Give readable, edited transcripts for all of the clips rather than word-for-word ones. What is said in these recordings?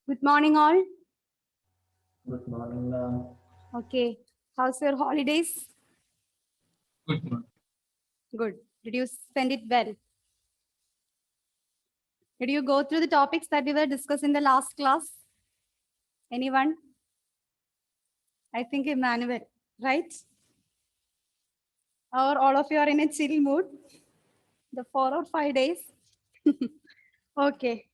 Good morning, all. Good morning, ma'am. Okay. How's your holidays? Good morning. Good. Did you spend it well? Did you go through the topics that we were discussing in the last class? Anyone? I think Emmanuel, right? Or all of you are in a chill mood? The 4 or 5 days? Okay.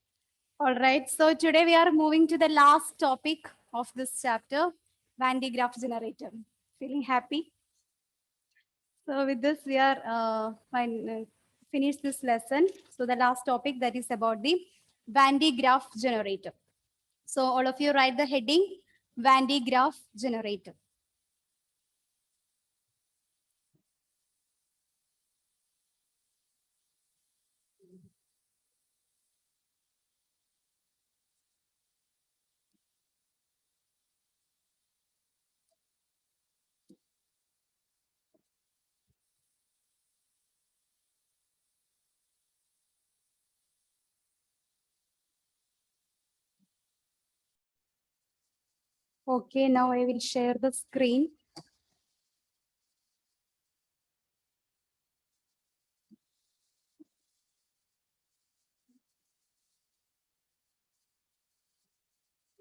All right. So today we are moving to the last topic of this chapter, Van de Graaff generator. Feeling happy? So with this, we are finish this lesson. So the last topic that is about the Van de Graaff generator. So all of you write the heading Van de Graaff generator. Okay, now I will share the screen.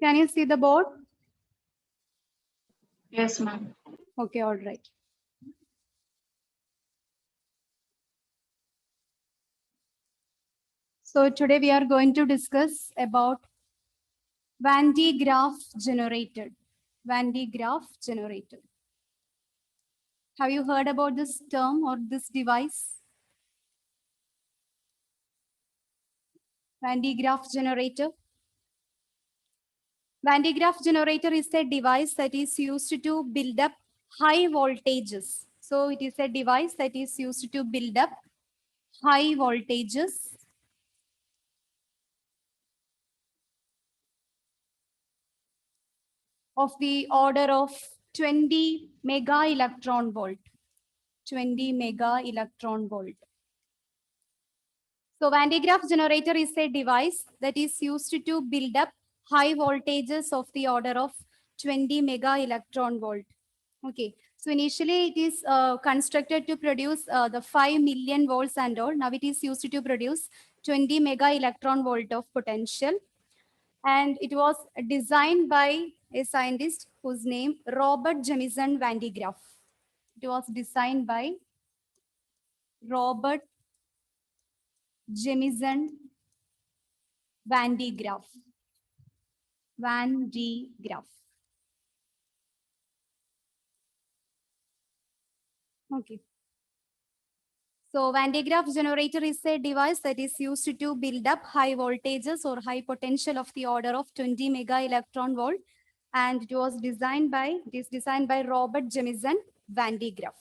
Can you see the board? Yes, ma'am. Okay, all right. So today we are going to discuss about Van de Graaff generator. Van de Graaff generator. Have you heard about this term or this device? Van de Graaff generator. Van de Graaff generator is a device that is used to build up high voltages. So it is a device that is used to build up high voltages of the order of 20 mega electron volt. 20 mega electron volt. So Van de Graaff generator is a device that is used to build up high voltages of the order of 20 mega electron volt. Okay, so initially it is constructed to produce the 5 million volts and all. Now it is used to produce 20 mega electron volt of potential. And it was designed by a scientist whose name Robert Jamison Van de Graaff. It was designed by Robert Jamison Van de Graaff. Van de Graaff. Okay. So Van de Graaff generator is a device that is used to build up high voltages or high potential of the order of 20 mega electron volt. And it is designed by Robert Jamison Van de Graaff.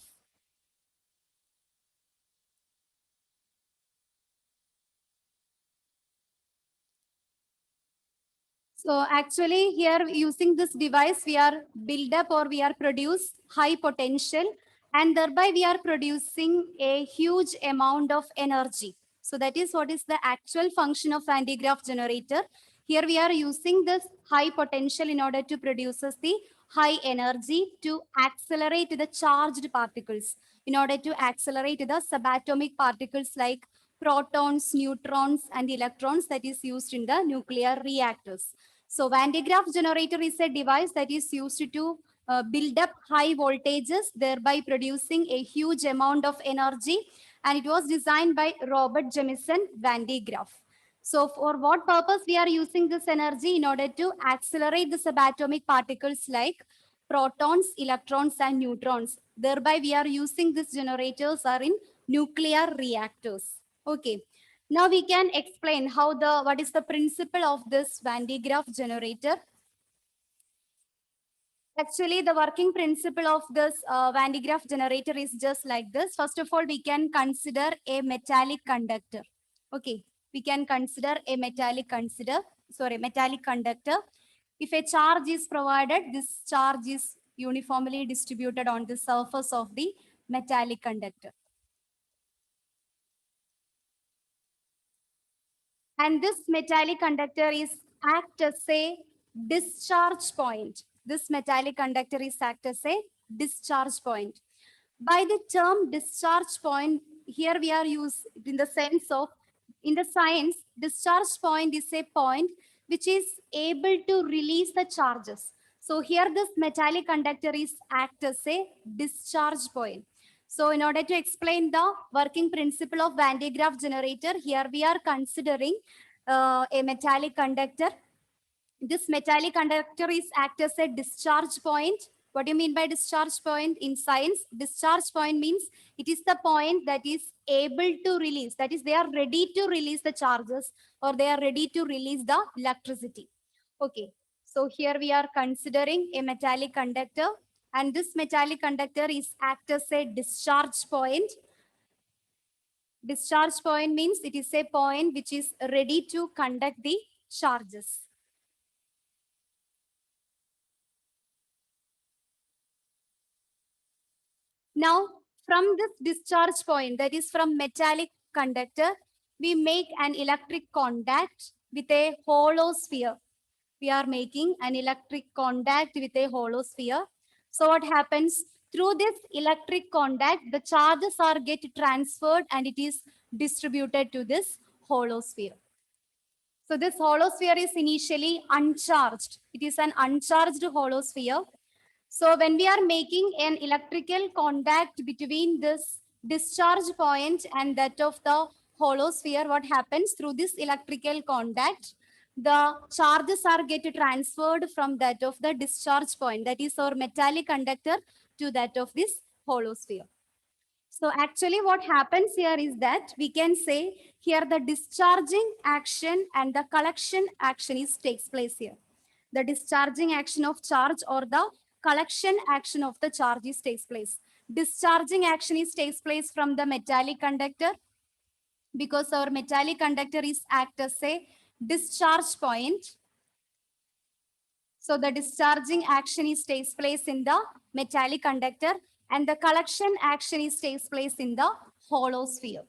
So actually here using this device, we are build up or we are produce high potential and thereby we are producing a huge amount of energy. So that is what is the actual function of Van de Graaff generator. Here we are using this high potential in order to produce the high energy to accelerate the charged particles, in order to accelerate the subatomic particles like protons, neutrons, and electrons that is used in the nuclear reactors. So Van de Graaff generator is a device that is used to build up high voltages, thereby producing a huge amount of energy. And it was designed by Robert Jamison Van de Graaff. So for what purpose we are using this energy? In order to accelerate the subatomic particles like protons, electrons, and neutrons. Thereby we are using these generators are in nuclear reactors. Okay. Now we can explain what is the principle of this Van de Graaff generator. Actually, the working principle of this Van de Graaff generator is just like this. First of all, we can consider a metallic conductor. Okay, we can consider a metallic conductor. If a charge is provided, this charge is uniformly distributed on the surface of the metallic conductor. And this metallic conductor is act as a discharge point. This metallic conductor is act as a discharge point. By the term discharge point, here we are used in the sense of, in the science, discharge point is a point which is able to release the charges. So here this metallic conductor is act as a discharge point. So in order to explain the working principle of Van de Graaff generator, here we are considering a metallic conductor. This metallic conductor is act as a discharge point. What do you mean by discharge point in science? Discharge point means it is the point that is able to release. That is, they are ready to release the charges, or they are ready to release the electricity. Okay. So here we are considering a metallic conductor, and this metallic conductor is act as a discharge point. Discharge point means it is a point which is ready to conduct the charges. Now, from this discharge point, that is from metallic conductor, we make an electric contact with a hollow sphere. We are making an electric contact with a hollow sphere. So what happens? Through this electric contact, the charges are get transferred and it is distributed to this hollow sphere. So this hollow sphere is initially uncharged. It is an uncharged hollow sphere. So when we are making an electrical contact between this discharge point and that of the hollow sphere, what happens? Through this electrical contact, the charges are get transferred from that of the discharge point, that is our metallic conductor, to that of this hollow sphere. So actually what happens here is that we can say here the discharging action and the collection action takes place here. The discharging action of charge or the collection action of the charge takes place. Discharging action takes place from the metallic conductor, because our metallic conductor is act as a discharge point. So the discharging action takes place in the metallic conductor, and the collection action takes place in the hollow sphere.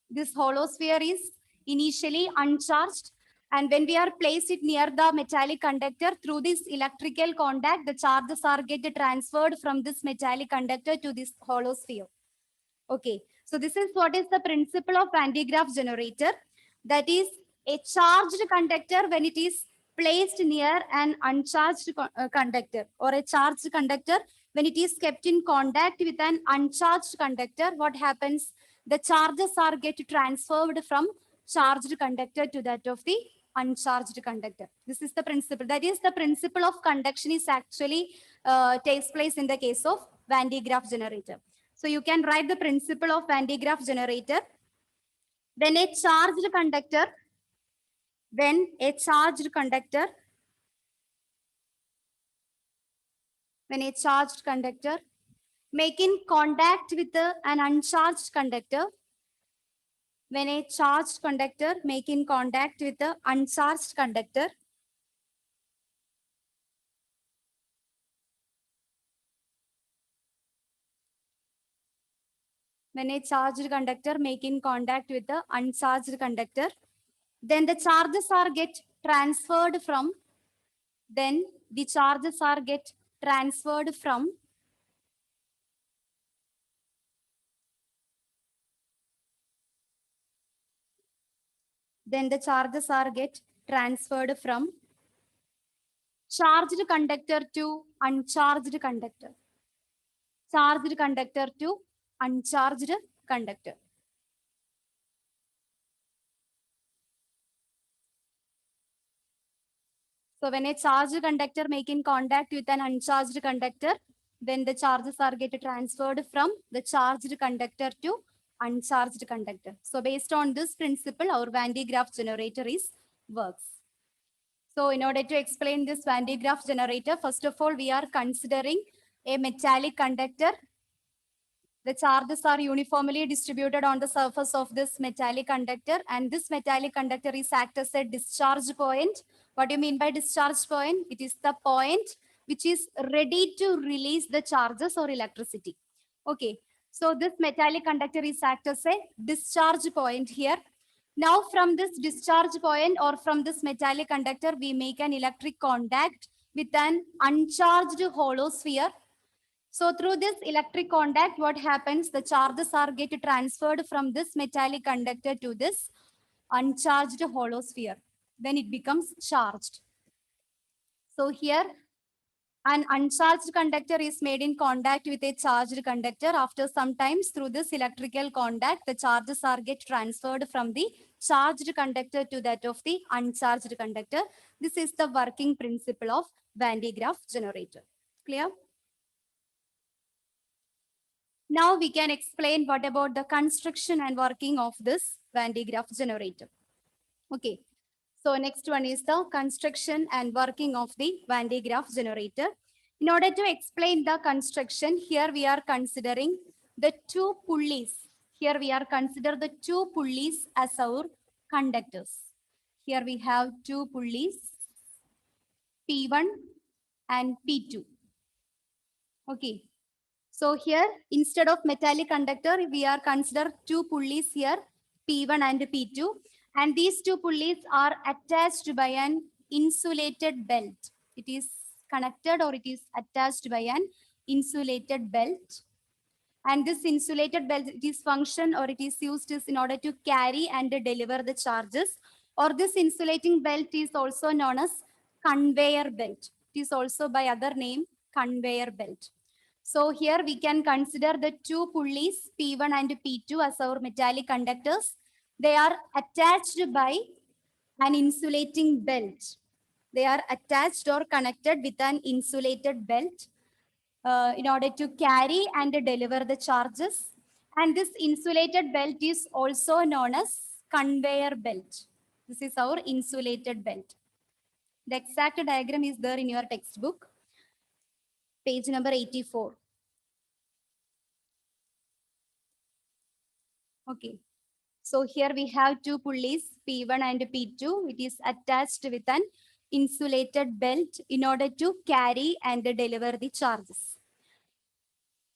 This hollow sphere is initially uncharged, and when we are placed it near the metallic conductor, through this electrical contact, the charges are get transferred from this metallic conductor to this hollow sphere. Okay, so this is what is the principle of Van de Graaff generator. That is, a charged conductor when it is placed near an uncharged conductor, or a charged conductor when it is kept in contact with an uncharged conductor, what happens? The charges are get transferred from charged conductor to that of the uncharged conductor. This is the principle. That is, the principle of conduction is actually takes place in the case of Van de Graaff generator. So you can write the principle of Van de Graaff generator. When a charged conductor making contact with an uncharged conductor, when a charged conductor making contact with the uncharged conductor, when a charged conductor making contact with the uncharged conductor, then the charges are get transferred from, then the charges are get transferred from charged conductor to uncharged conductor. Charged conductor to uncharged conductor. So when a charged conductor making contact with an uncharged conductor, then the charges are get transferred from the charged conductor to uncharged conductor. So based on this principle, our Van de Graaff generator works. So in order to explain this Van de Graaff generator, first of all, we are considering a metallic conductor. The charges are uniformly distributed on the surface of this metallic conductor, and this metallic conductor is act as a discharge point. What do you mean by discharge point? It is the point which is ready to release the charges or electricity. Okay, so this metallic conductor is act as a discharge point here. Now from this discharge point or from this metallic conductor, we make an electric contact with an uncharged hollow sphere. So through this electric contact, what happens? The charges are get transferred from this metallic conductor to this uncharged hollow sphere. Then it becomes charged. So here an uncharged conductor is made in contact with a charged conductor. After some times through this electrical contact, the charges are get transferred from the charged conductor to that of the uncharged conductor. This is the working principle of Van de Graaff generator. Clear? Now we can explain what about the construction and working of this Van de Graaff generator. Okay. So next one is the construction and working of the Van de Graaff generator. In order to explain the construction, here we are considering the two pulleys. Here we are consider the two pulleys as our conductors. Here we have two pulleys, P1 and P2. Okay. So here, instead of metallic conductor, we are consider two pulleys here, P1 and P2. And these two pulleys are attached by an insulated belt. It is connected or it is attached by an insulated belt. And this insulated belt, it is function or it is used in order to carry and deliver the charges. Or this insulating belt is also known as conveyor belt. It is also by other name, conveyor belt. So here we can consider the two pulleys P1 and P2 as our metallic conductors. They are attached by an insulating belt. They are attached or connected with an insulated belt in order to carry and deliver the charges. And this insulated belt is also known as conveyor belt. This is our insulated belt. The exact diagram is there in your textbook, page number 84. Okay. So here we have two pulleys, P1 and P2. It is attached with an insulated belt in order to carry and deliver the charges.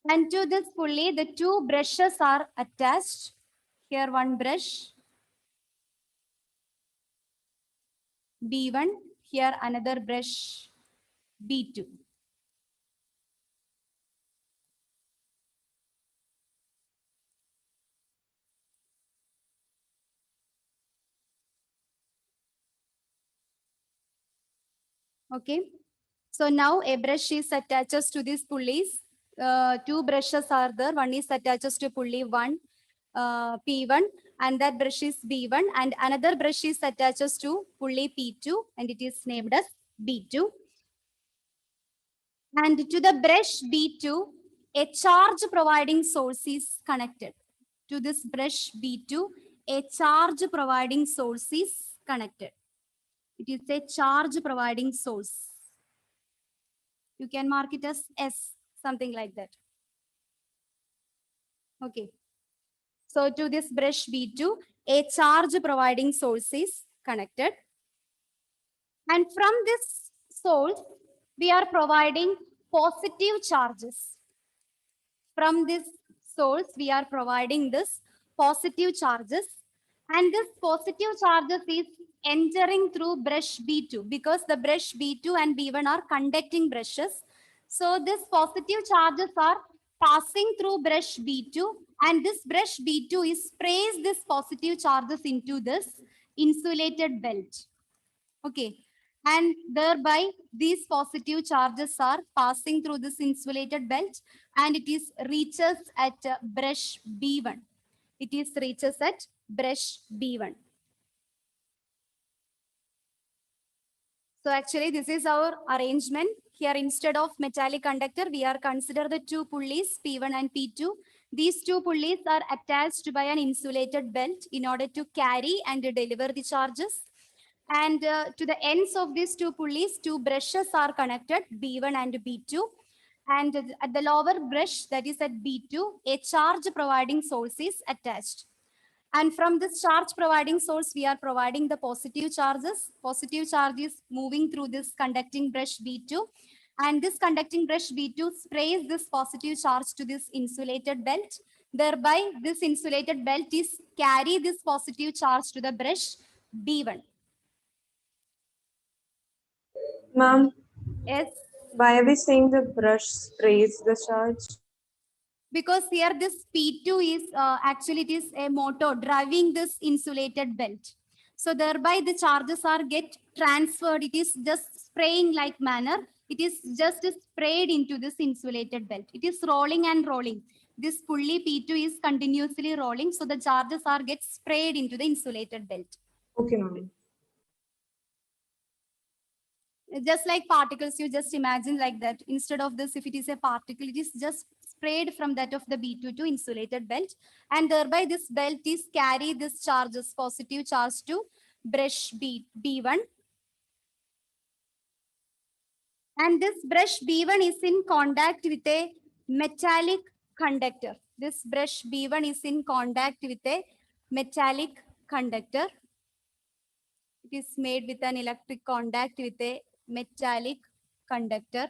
And to this pulley, the two brushes are attached. Here one brush, B1. Here another brush, B2. Okay. So now a brush is attached to these pulleys. Two brushes are there. One is attached to pulley 1, P1, and that brush is B1. And another brush is attached to pulley P2, and it is named as B2. And to the brush B2, a charge providing source is connected. To this brush B2, a charge providing source is connected. It is a charge providing source. You can mark it as S, something like that. Okay. So to this brush B2, a charge providing source is connected. And from this source, we are providing positive charges. From this source, we are providing this positive charges. And this positive charges is entering through brush B2 because the brush B2 and B1 are conducting brushes. So this positive charges are passing through brush B2, and this brush B2 is sprays this positive charges into this insulated belt. Okay. And thereby these positive charges are passing through this insulated belt and it is reaches at brush B1. It is reaches at brush B1. So actually this is our arrangement. Here instead of metallic conductor, we are consider the two pulleys P1 and P2. These two pulleys are attached by an insulated belt in order to carry and deliver the charges. And to the ends of these two pulleys, two brushes are connected, B1 and B2. And at the lower brush, that is at B2, a charge providing source is attached. And from this charge providing source, we are providing the positive charges. Positive charge is moving through this conducting brush B2. And this conducting brush B2 sprays this positive charge to this insulated belt. Thereby, this insulated belt is carry this positive charge to the brush B1. Ma'am, Yes, why are we saying the brush sprays the charge? because here this P2 is actually it is a motor driving this insulated belt. So thereby the charges are get transferred. It is just spraying like manner. It is just sprayed into this insulated belt. It is rolling and rolling. This pulley P2 is continuously rolling. So the charges are get sprayed into the insulated belt. Okay, ma'am. Just like particles, you just imagine like that. Instead of this, if it is a particle, it is just sprayed from that of the B2 to insulated belt, and thereby this belt is carry this charges, positive charge to brush B1, and this brush B1 is in contact with a metallic conductor. This brush B1 is in contact with a metallic conductor. It is made with an electric contact with a metallic conductor.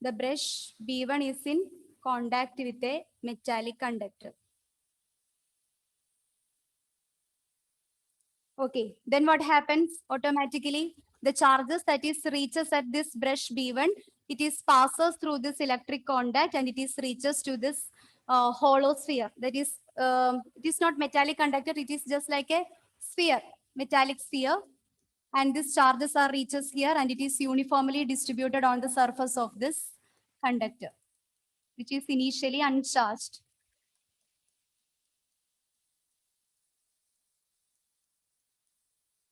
The brush B1 is in contact with a metallic conductor. Okay, then what happens automatically? The charges that is reaches at this brush B1, it is passes through this electric contact and it is reaches to this hollow sphere. That is, it is not metallic conductor, it is just like a sphere, metallic sphere. And these charges are reaches here and it is uniformly distributed on the surface of this conductor, which is initially uncharged.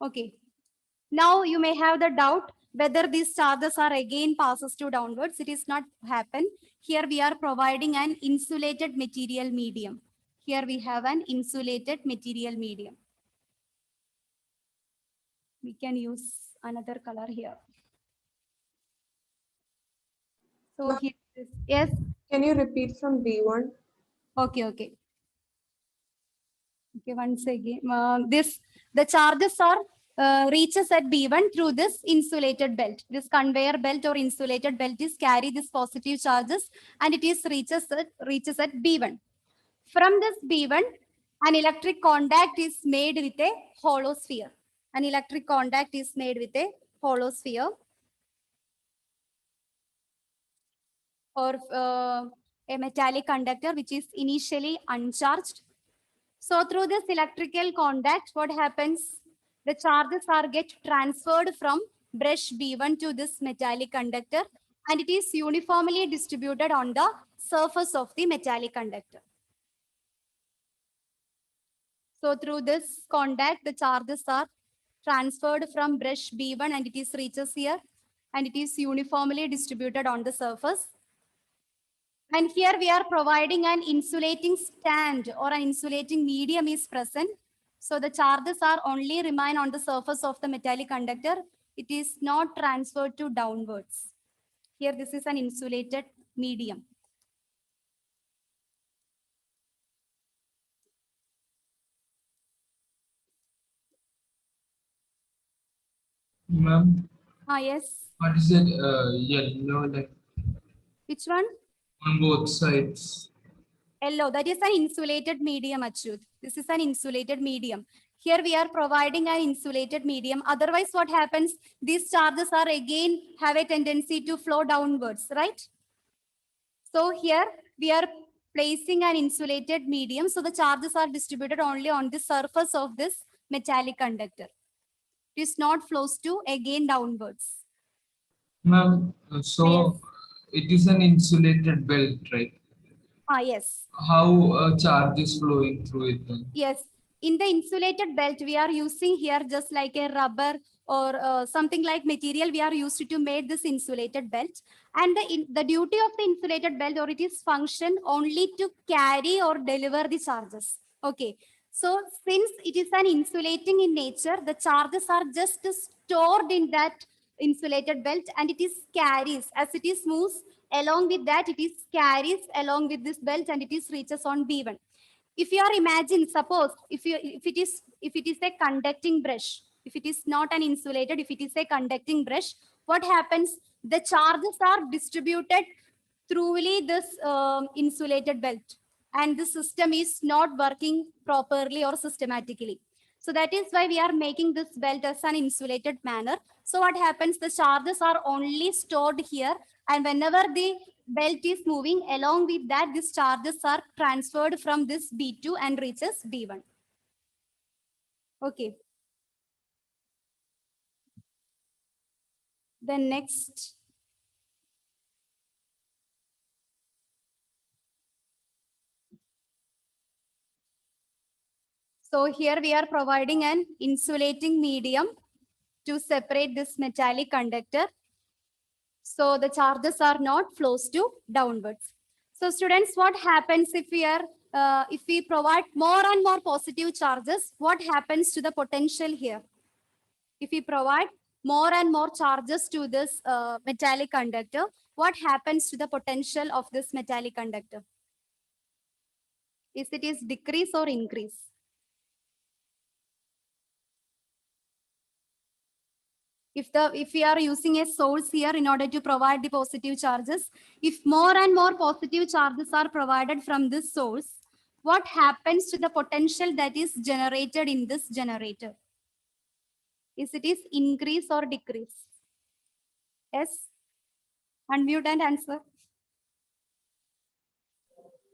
Okay. Now you may have the doubt whether these charges are again passes to downwards. It is not happen. Here we are providing an insulated material medium. Here we have an insulated material medium. We can use another color here. So here is, yes. Can you repeat from B1? Okay, okay. Okay, once again, the charges are reaches at B1 through this insulated belt. This conveyor belt or insulated belt is carry this positive charges and it is reaches at B1. From this B1, an electric contact is made with a hollow sphere. An electric contact is made with a hollow sphere or a metallic conductor which is initially uncharged. So through this electrical contact, what happens? The charges are get transferred from brush B1 to this metallic conductor and it is uniformly distributed on the surface of the metallic conductor. So through this contact, the charges are transferred from brush B1 and it is reaches here and it is uniformly distributed on the surface. And here we are providing an insulating stand or an insulating medium is present. So the charges are only remain on the surface of the metallic conductor. It is not transferred to downwards. Here this is an insulated medium. Ma'am, Yes. what is that yellow like Which one? on both sides? Yellow. That is an insulated medium, Achyut. This is an insulated medium. Here we are providing an insulated medium. Otherwise, what happens? These charges are again have a tendency to flow downwards, right? So here we are placing an insulated medium. So the charges are distributed only on the surface of this metallic conductor. It is not flows to again downwards. Ma'am, so it is an insulated belt, right? Yes. How charge is flowing through it then? Yes. In the insulated belt, we are using here just like a rubber or something like material we are used to make this insulated belt. And the duty of the insulated belt or it is function only to carry or deliver the charges. Okay. So since it is an insulating in nature, the charges are just stored in that insulated belt and it is carries as it is moves along with that it is carries along with this belt and it is reaches on B1. If you are imagine, suppose if it is a conducting brush, if it is not an insulated, if it is a conducting brush, what happens? The charges are distributed throughly this insulated belt, and the system is not working properly or systematically. So that is why we are making this belt as an insulated manner. So what happens? The charges are only stored here, and whenever the belt is moving, along with that, these charges are transferred from this B2 and reaches B1. Okay. Then next. So here we are providing an insulating medium to separate this metallic conductor. So the charges are not flows to downwards. So students, what happens if we provide more and more positive charges? What happens to the potential here? If we provide more and more charges to this metallic conductor, what happens to the potential of this metallic conductor? Is it is decrease or increase? If we are using a source here in order to provide the positive charges, if more and more positive charges are provided from this source, what happens to the potential that is generated in this generator? Is it is increase or decrease? Yes. Unmute and answer.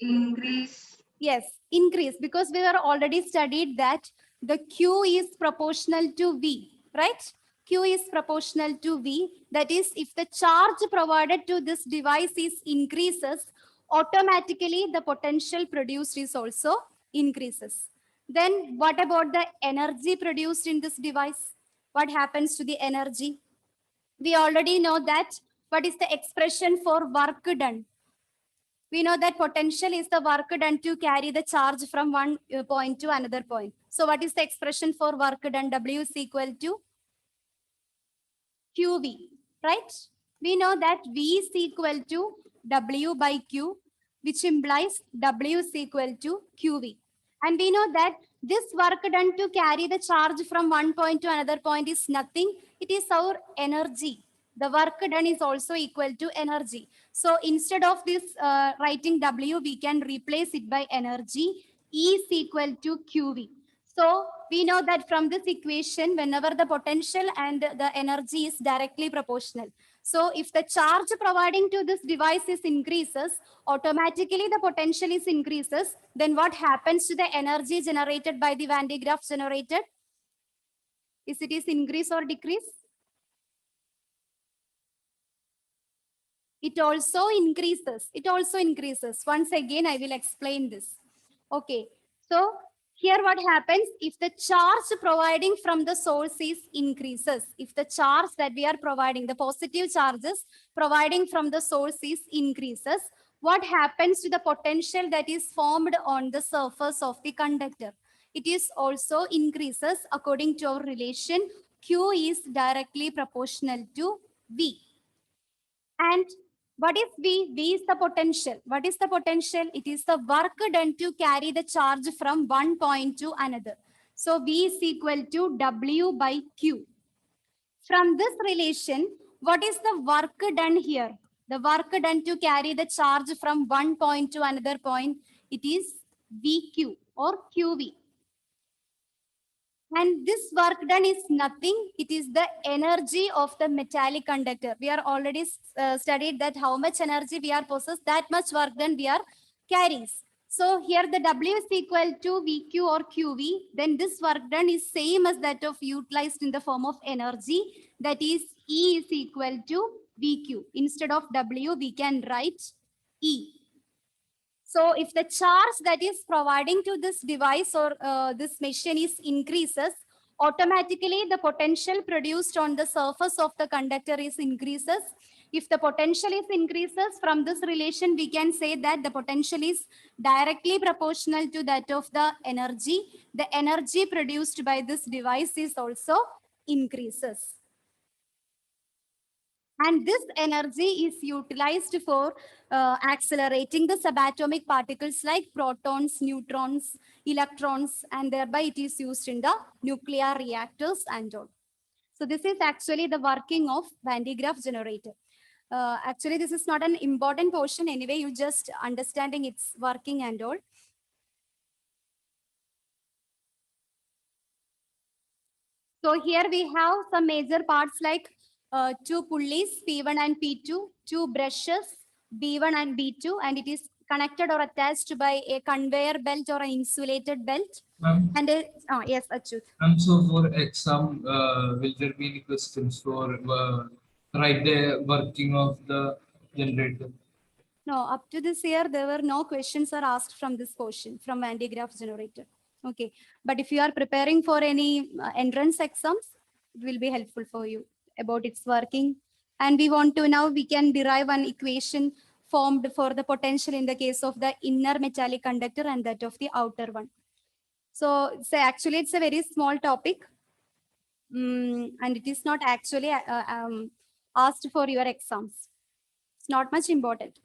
Increase. Yes, increase, because we are already studied that the Q is proportional to V, right? Q is proportional to V. That is, if the charge provided to this device is increases, automatically the potential produced is also increases. Then what about the energy produced in this device? What happens to the energy? We already know that what is the expression for work done? We know that potential is the work done to carry the charge from one point to another point. So what is the expression for work done? W is equal to QV, right? We know that V is equal to W by Q, which implies W is equal to QV. And we know that this work done to carry the charge from one point to another point is nothing. It is our energy. The work done is also equal to energy. So instead of this writing W, we can replace it by energy. E is equal to QV. So we know that from this equation, whenever the potential and the energy is directly proportional. So if the charge providing to this device is increases, automatically the potential is increases. Then what happens to the energy generated by the Van de Graaff generator? Is it is increase or decrease? It also increases. It also increases. Once again, I will explain this. Okay. So here what happens if the charge providing from the source is increases. If the charge that we are providing, the positive charges providing from the source is increases, what happens to the potential that is formed on the surface of the conductor? It is also increases according to our relation. Q is directly proportional to V. And what is V? V is the potential. What is the potential? It is the work done to carry the charge from one point to another. So V is equal to W by Q. From this relation, what is the work done here? The work done to carry the charge from one point to another point, it is VQ or QV. And this work done is nothing. It is the energy of the metallic conductor. We are already studied that how much energy we are possessed, that much work done we are carries. So here the W is equal to VQ or QV. Then this work done is same as that of utilized in the form of energy. That is E is equal to VQ. Instead of W, we can write E. So if the charge that is providing to this device or this machine is increases, automatically the potential produced on the surface of the conductor is increases. If the potential is increases, from this relation, we can say that the potential is directly proportional to that of the energy. The energy produced by this device is also increases. And this energy is utilized for accelerating the subatomic particles like protons, neutrons, electrons, and thereby it is used in the nuclear reactors and all. So this is actually the working of Van de Graaff generator. Actually, this is not an important portion anyway. You just understanding its working and all. So here we have some major parts like two pulleys, P1 and P2, two brushes, B1 and B2, and it is connected or attached by a conveyor belt or an insulated belt. Ma'am, And yes, Achyut. so for exam, will there be any questions for write the working of the generator? No, up to this year, there were no questions are asked from this portion, from Van de Graaff generator. Okay. But if you are preparing for any entrance exams, it will be helpful for you about its working. And we want to now, we can derive an equation formed for the potential in the case of the inner metallic conductor and that of the outer one. So, actually, it's a very small topic. And it is not actually asked for your exams. It's not much important.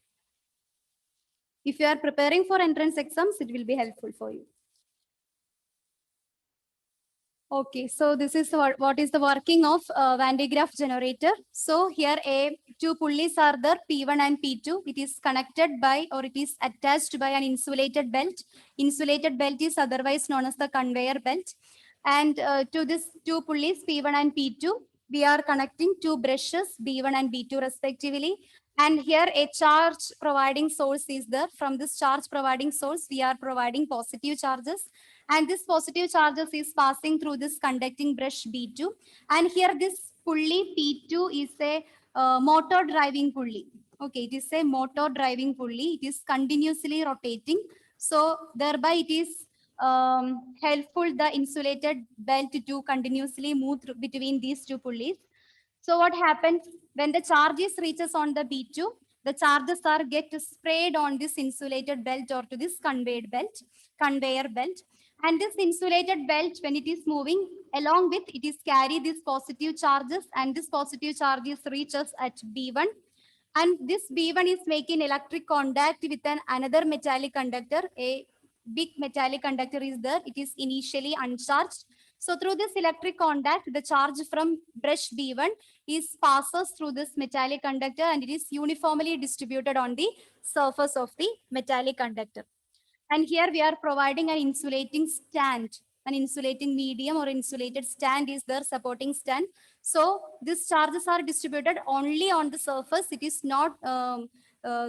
If you are preparing for entrance exams, it will be helpful for you. Okay, so this is what is the working of Van de Graaff generator. So here two pulleys are there, P1 and P2. It is connected by or it is attached by an insulated belt. Insulated belt is otherwise known as the conveyor belt. And to this two pulleys, P1 and P2, we are connecting two brushes, B1 and B2 respectively. And here a charge providing source is there. From this charge providing source, we are providing positive charges. And this positive charges is passing through this conducting brush B2. And here this pulley P2 is a motor driving pulley. Okay, it is a motor driving pulley. It is continuously rotating. So thereby it is helpful the insulated belt to continuously move between these two pulleys. So what happens when the charges reaches on the B2, the charges are get sprayed on this insulated belt or to this conveyor belt. And this insulated belt, when it is moving along with, it is carry these positive charges and this positive charges reaches at B1. And this B1 is making electric contact with another metallic conductor. A big metallic conductor is there. It is initially uncharged. So through this electric contact, the charge from brush B1 is passes through this metallic conductor and it is uniformly distributed on the surface of the metallic conductor. And here we are providing an insulating stand, an insulating medium or insulated stand is there, supporting stand. So these charges are distributed only on the surface. It is not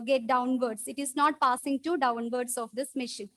get downwards. It is not passing to downwards of this machine.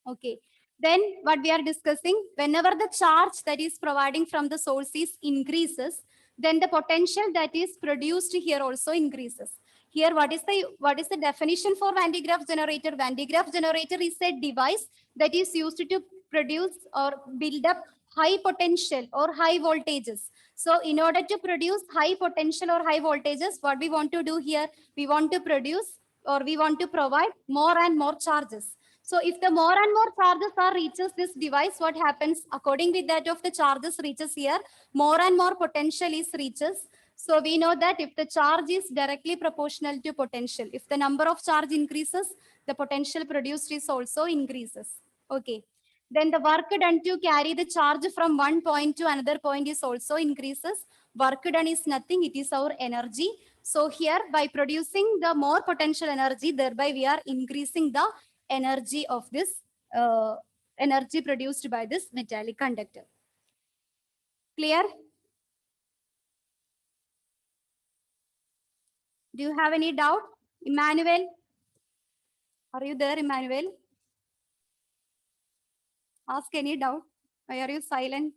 Okay. Then what we are discussing, whenever the charge that is providing from the source is increases, then the potential that is produced here also increases. Here, what is the definition for Van de Graaff generator? Van de Graaff generator is a device that is used to produce or build up high potential or high voltages. So in order to produce high potential or high voltages, what we want to do here, we want to produce or we want to provide more and more charges. So if the more and more charges are reaches this device, what happens according with that of the charges reaches here, more and more potential is reaches. So we know that if the charge is directly proportional to potential, if the number of charge increases, the potential produced is also increases. Okay. Then the work done to carry the charge from one point to another point is also increases. Work done is nothing, it is our energy. So here by producing the more potential energy, thereby we are increasing the energy of this energy produced by this metallic conductor. Clear? Do you have any doubt? Emmanuel? Are you there, Emmanuel? Ask any doubt. Why are you silent?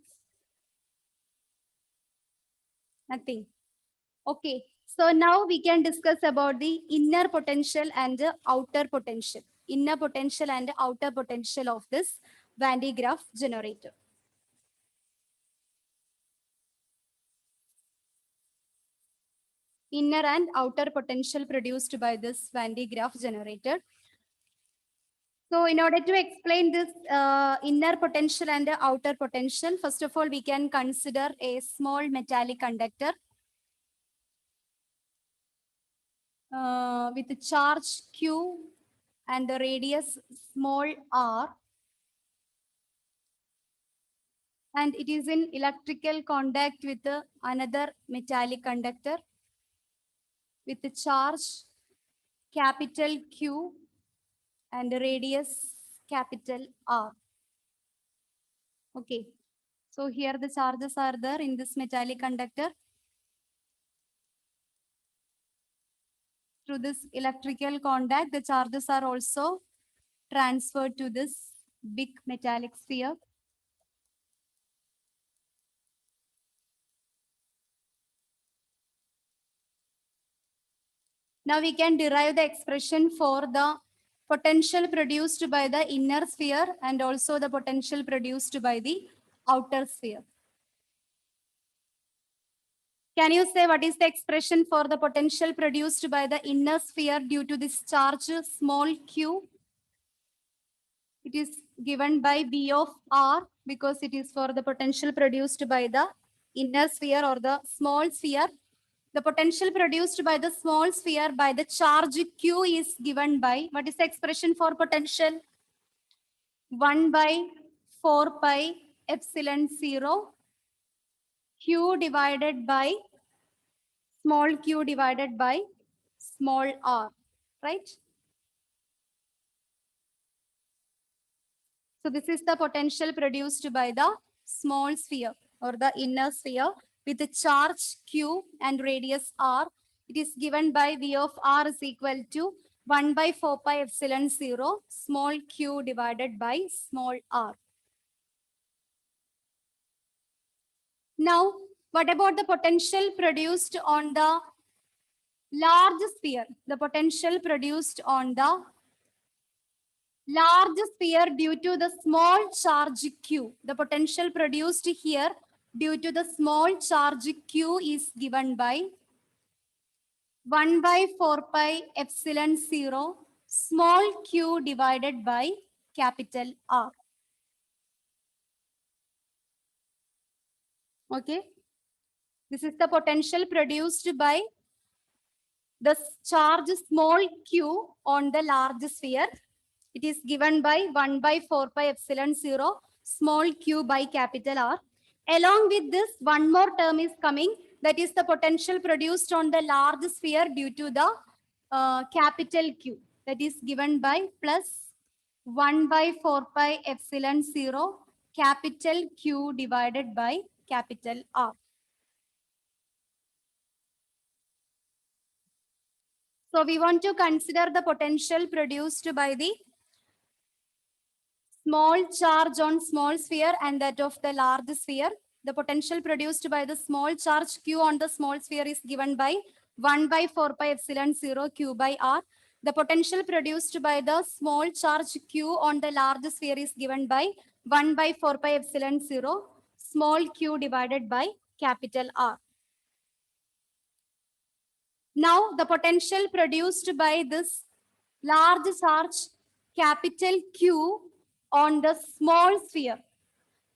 Nothing. Okay. So now we can discuss about the inner potential and the outer potential. Inner potential and the outer potential of this Van de Graaff generator. Inner and outer potential produced by this Van de Graaff generator. So in order to explain this inner potential and the outer potential, first of all, we can consider a small metallic conductor with a charge Q and the radius small r. and it is in electrical contact with another metallic conductor with the charge capital Q and radius capital R. Okay, so here the charges are there in this metallic conductor. Through this electrical contact, the charges are also transferred to this big metallic sphere. Now we can derive the expression for the potential produced by the inner sphere and also the potential produced by the outer sphere. Can you say what is the expression for the potential produced by the inner sphere due to this charge small q? It is given by V of R because it is for the potential produced by the inner sphere or the small sphere. The potential produced by the small sphere by the charge Q is given by, what is the expression for potential? 1 by 4 pi epsilon 0 Q divided by small q divided by small r, right? So this is the potential produced by the small sphere or the inner sphere with the charge q and radius r. It is given by V of r is equal to 1 by 4 pi epsilon 0 small q divided by small r. Now, what about the potential produced on the large sphere? The potential produced on the large sphere due to the small charge q. The potential produced here due to the small charge q is given by 1 by 4 pi epsilon 0 small q divided by capital R. Okay. This is the potential produced by the charge small q on the large sphere. It is given by 1 by 4 pi epsilon 0 small q by capital R. Along with this, one more term is coming, that is the potential produced on the large sphere due to the capital Q. That is given by plus 1 by 4 pi epsilon 0 capital Q divided by capital R. So we want to consider the potential produced by the small charge on small sphere and that of the large sphere. The potential produced by the small charge q on the small sphere is given by 1 by 4 pi epsilon 0 q by r. The potential produced by the small charge q on the large sphere is given by 1 by 4 pi epsilon 0 small q divided by capital R. Now the potential produced by this large charge capital Q on the small sphere.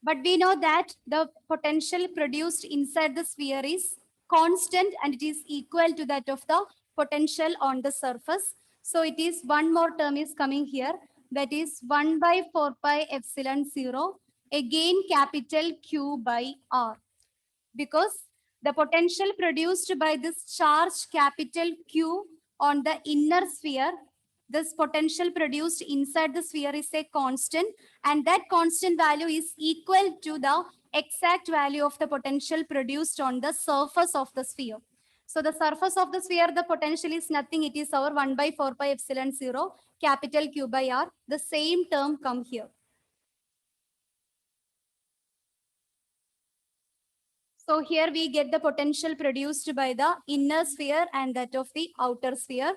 But we know that the potential produced inside the sphere is constant and it is equal to that of the potential on the surface. So it is one more term is coming here, that is 1 by 4 pi epsilon 0 again capital Q by R, because the potential produced by this charge capital Q on the inner sphere, this potential produced inside the sphere is a constant, and that constant value is equal to the exact value of the potential produced on the surface of the sphere. So the surface of the sphere, the potential is nothing. It is our 1 by 4 pi epsilon 0 capital Q by R. The same term come here. So here we get the potential produced by the inner sphere and that of the outer sphere.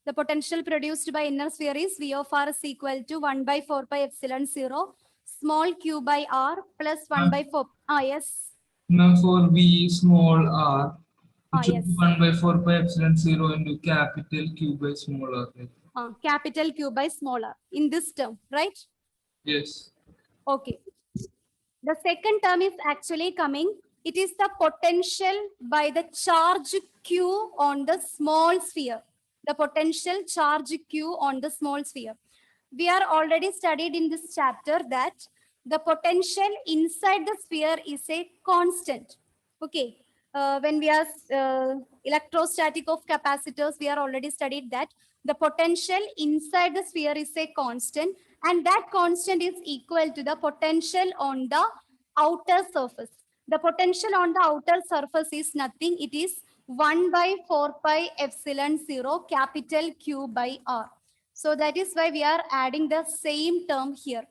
The potential produced by inner sphere is V of R is equal to 1 by 4 pi epsilon 0 small q by R plus 1 by 4. Yes. Now for V small r, it should Yes. be 1 by 4 pi epsilon 0 into capital Q by small r. Right? Capital Q by small r in this term, right? Yes. Okay. The second term is actually coming. It is the potential by the charge Q on the small sphere. The potential charge Q on the small sphere. We are already studied in this chapter that the potential inside the sphere is a constant. Okay. When we are electrostatic of capacitors, we are already studied that the potential inside the sphere is a constant, and that constant is equal to the potential on the outer surface. The potential on the outer surface is nothing. It is 1 by 4 pi epsilon 0 capital Q by R. So that is why we are adding the same term here.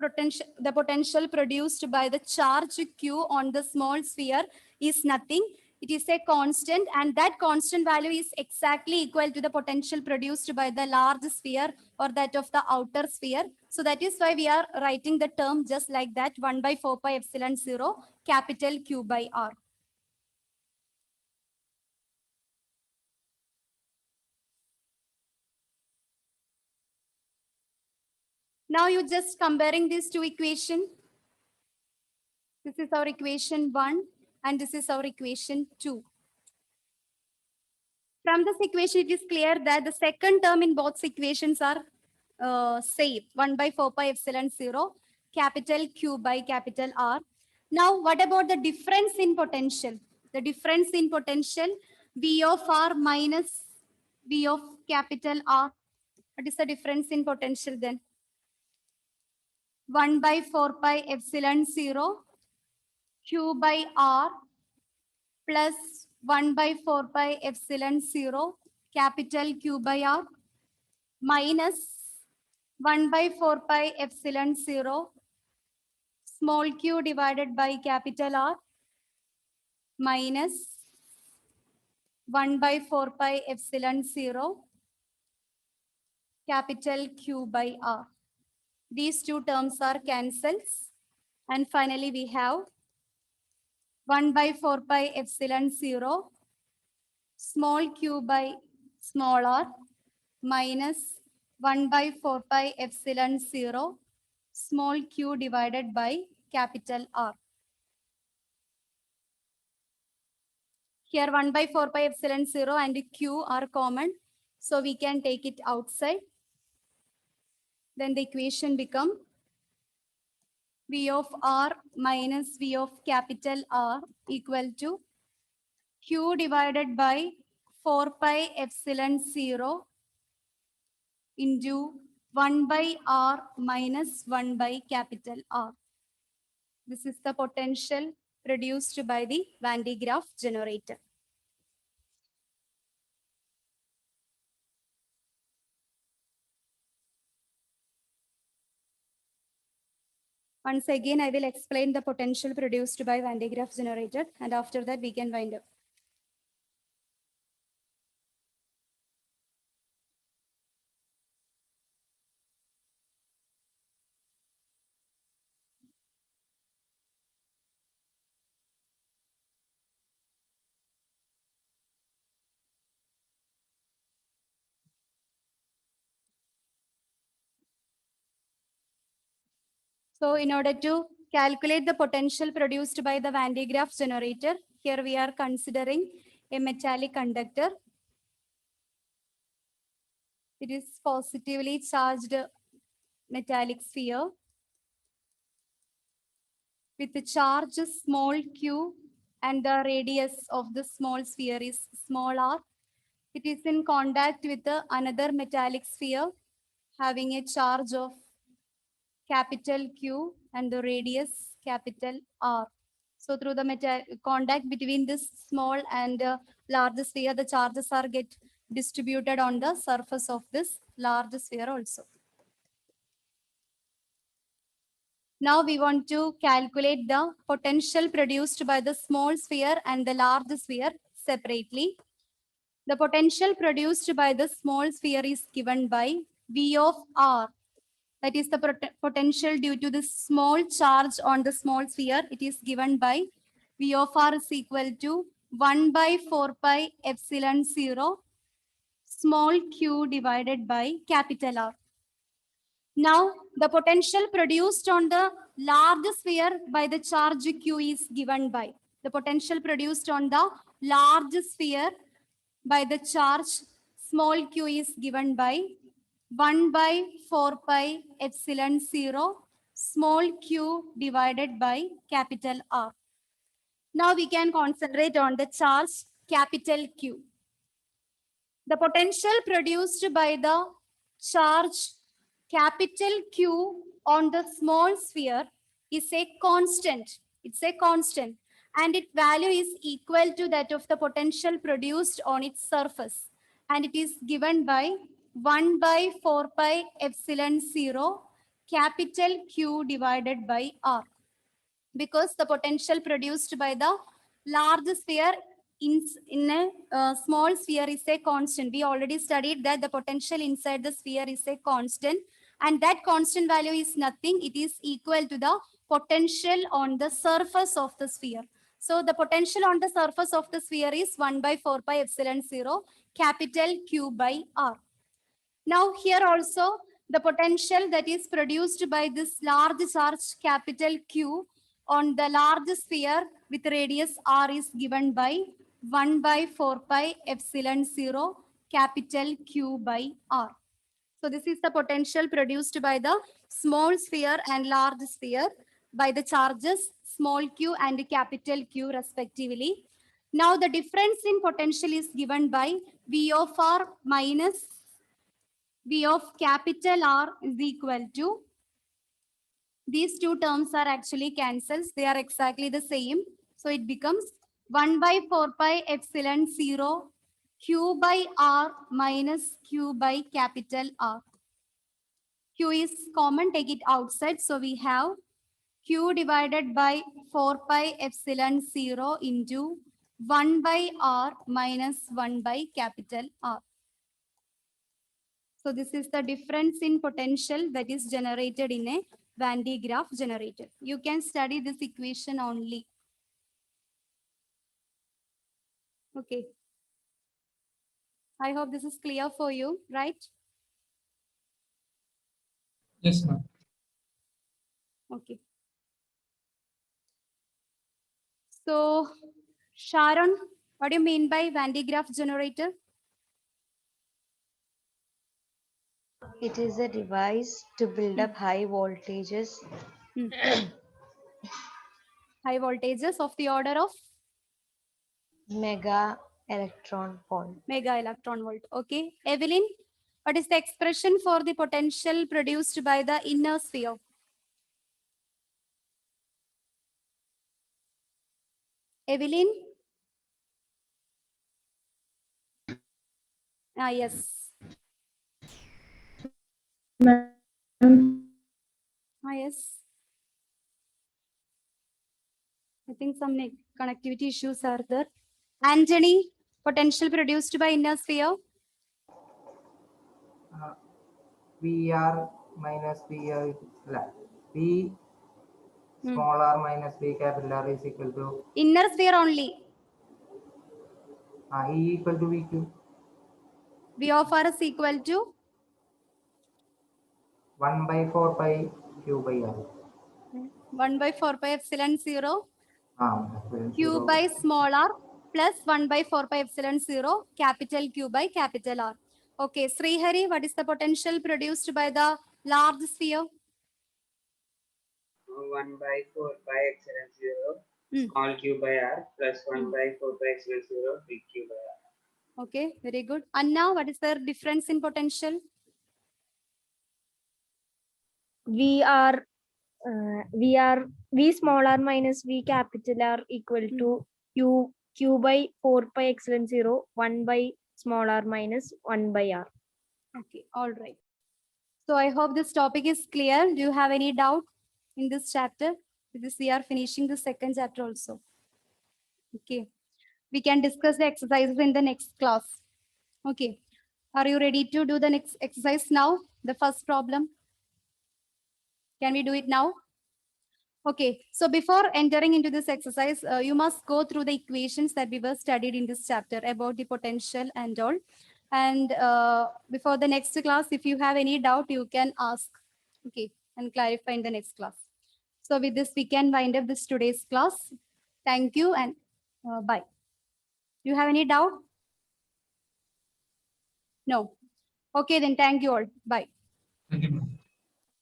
The potential produced by the charge Q on the small sphere is nothing. It is a constant, and that constant value is exactly equal to the potential produced by the large sphere or that of the outer sphere. So that is why we are writing the term just like that, 1 by 4 pi epsilon 0 capital Q by R. Now you just comparing these two equations. This is our equation 1 and this is our equation 2. From this equation, it is clear that the second term in both equations are same, 1 by 4 pi epsilon 0, capital Q by capital R. Now, what about the difference in potential? The difference in potential, V of R minus V of capital R. What is the difference in potential then? 1 by 4 pi epsilon 0 Q by R plus 1 by 4 pi epsilon 0 capital Q by R minus 1 by 4 pi epsilon 0 small q divided by capital R minus 1 by 4 pi epsilon 0 capital Q by R. These two terms are cancelled. And finally, we have 1 by 4 pi epsilon 0 small q by small r minus 1 by 4 pi epsilon 0 small q divided by capital R. Here 1 by 4 pi epsilon 0 and q are common. So we can take it outside. Then the equation become V of R minus V of capital R equal to q divided by 4 pi epsilon 0 into 1 by R minus 1 by capital R. This is the potential produced by the Van de Graaff generator. Once again, I will explain the potential produced by Van de Graaff generator, and after that we can wind up. So in order to calculate the potential produced by the Van de Graaff generator, here we are considering a metallic conductor. It is positively charged metallic sphere with the charge small q and the radius of the small sphere is small r. It is in contact with another metallic sphere having a charge of capital Q and the radius capital R. So through the contact between this small and large sphere, the charges are get distributed on the surface of this large sphere also. Now we want to calculate the potential produced by the small sphere and the large sphere separately. The potential produced by the small sphere is given by V of R. That is the potential due to the small charge on the small sphere. It is given by V of R is equal to 1 by 4 pi epsilon 0 small q divided by capital R. Now, the potential produced on the large sphere by the charge q is given by the potential produced on the large sphere by the charge small q is given by 1 by 4 pi epsilon 0 small q divided by capital R. Now we can concentrate on the charge capital Q. The potential produced by the charge capital Q on the small sphere is a constant. It's a constant. And its value is equal to that of the potential produced on its surface. And it is given by 1 by 4 pi epsilon 0 capital Q divided by R. Because the potential produced by the large sphere in a small sphere is a constant. We already studied that the potential inside the sphere is a constant, and that constant value is nothing. It is equal to the potential on the surface of the sphere. So the potential on the surface of the sphere is 1 by 4 pi epsilon 0 capital Q by R. Now here also the potential that is produced by this large charge capital Q on the large sphere with radius R is given by 1 by 4 pi epsilon 0 capital Q by R. So this is the potential produced by the small sphere and large sphere by the charges small q and capital Q respectively. Now the difference in potential is given by V of R minus V of capital R is equal to, these two terms are actually cancels. They are exactly the same. So it becomes 1 by 4 pi epsilon 0 Q by R minus Q by capital R. Q is common, take it outside. So we have Q divided by 4 pi epsilon 0 into 1 by R minus 1 by capital R. So this is the difference in potential that is generated in a Van de Graaff generator. You can study this equation only. Okay. I hope this is clear for you, right? Yes, ma'am. Okay. So Sharon, what do you mean by Van de Graaff generator? It is a device to build up high voltages. High voltages of the order of Mega electron volt. mega electron volt. Okay. Evelyn, what is the expression for the potential produced by the inner sphere? Evelyn? Ah, yes. Ah, yes. I think some connectivity issues are there. Anthony, potential produced by inner sphere? VR minus VR, V small r minus V capital R is equal to Inner sphere only. E equal to VQ. V of R is equal to 1 by 4 pi Q by R. 1 by 4 pi epsilon 0 Epsilon Q 0. by small r plus 1 by 4 pi epsilon 0 capital Q by capital R. Okay, Srihari, what is the potential produced by the large sphere? 1 by 4 pi epsilon 0 Hmm. small q by r plus 1 by 4 pi epsilon 0 big q by r. Okay, very good. Anna, what is the difference in potential? V small r minus V capital R equal to Q by 4 pi epsilon 0 1 by small r minus 1 by R. Okay, all right. So I hope this topic is clear. Do you have any doubt in this chapter? Because we are finishing the second chapter also. Okay, we can discuss the exercises in the next class. Okay, are you ready to do the next exercise now? The first problem. Can we do it now? Okay, so before entering into this exercise, you must go through the equations that we were studied in this chapter about the potential and all. And before the next class, if you have any doubt, you can ask, okay, and clarify in the next class. So with this, we can wind up this today's class. Thank you and bye. Do you have any doubt? No. Okay, then thank you all. Bye. Thank you, ma'am.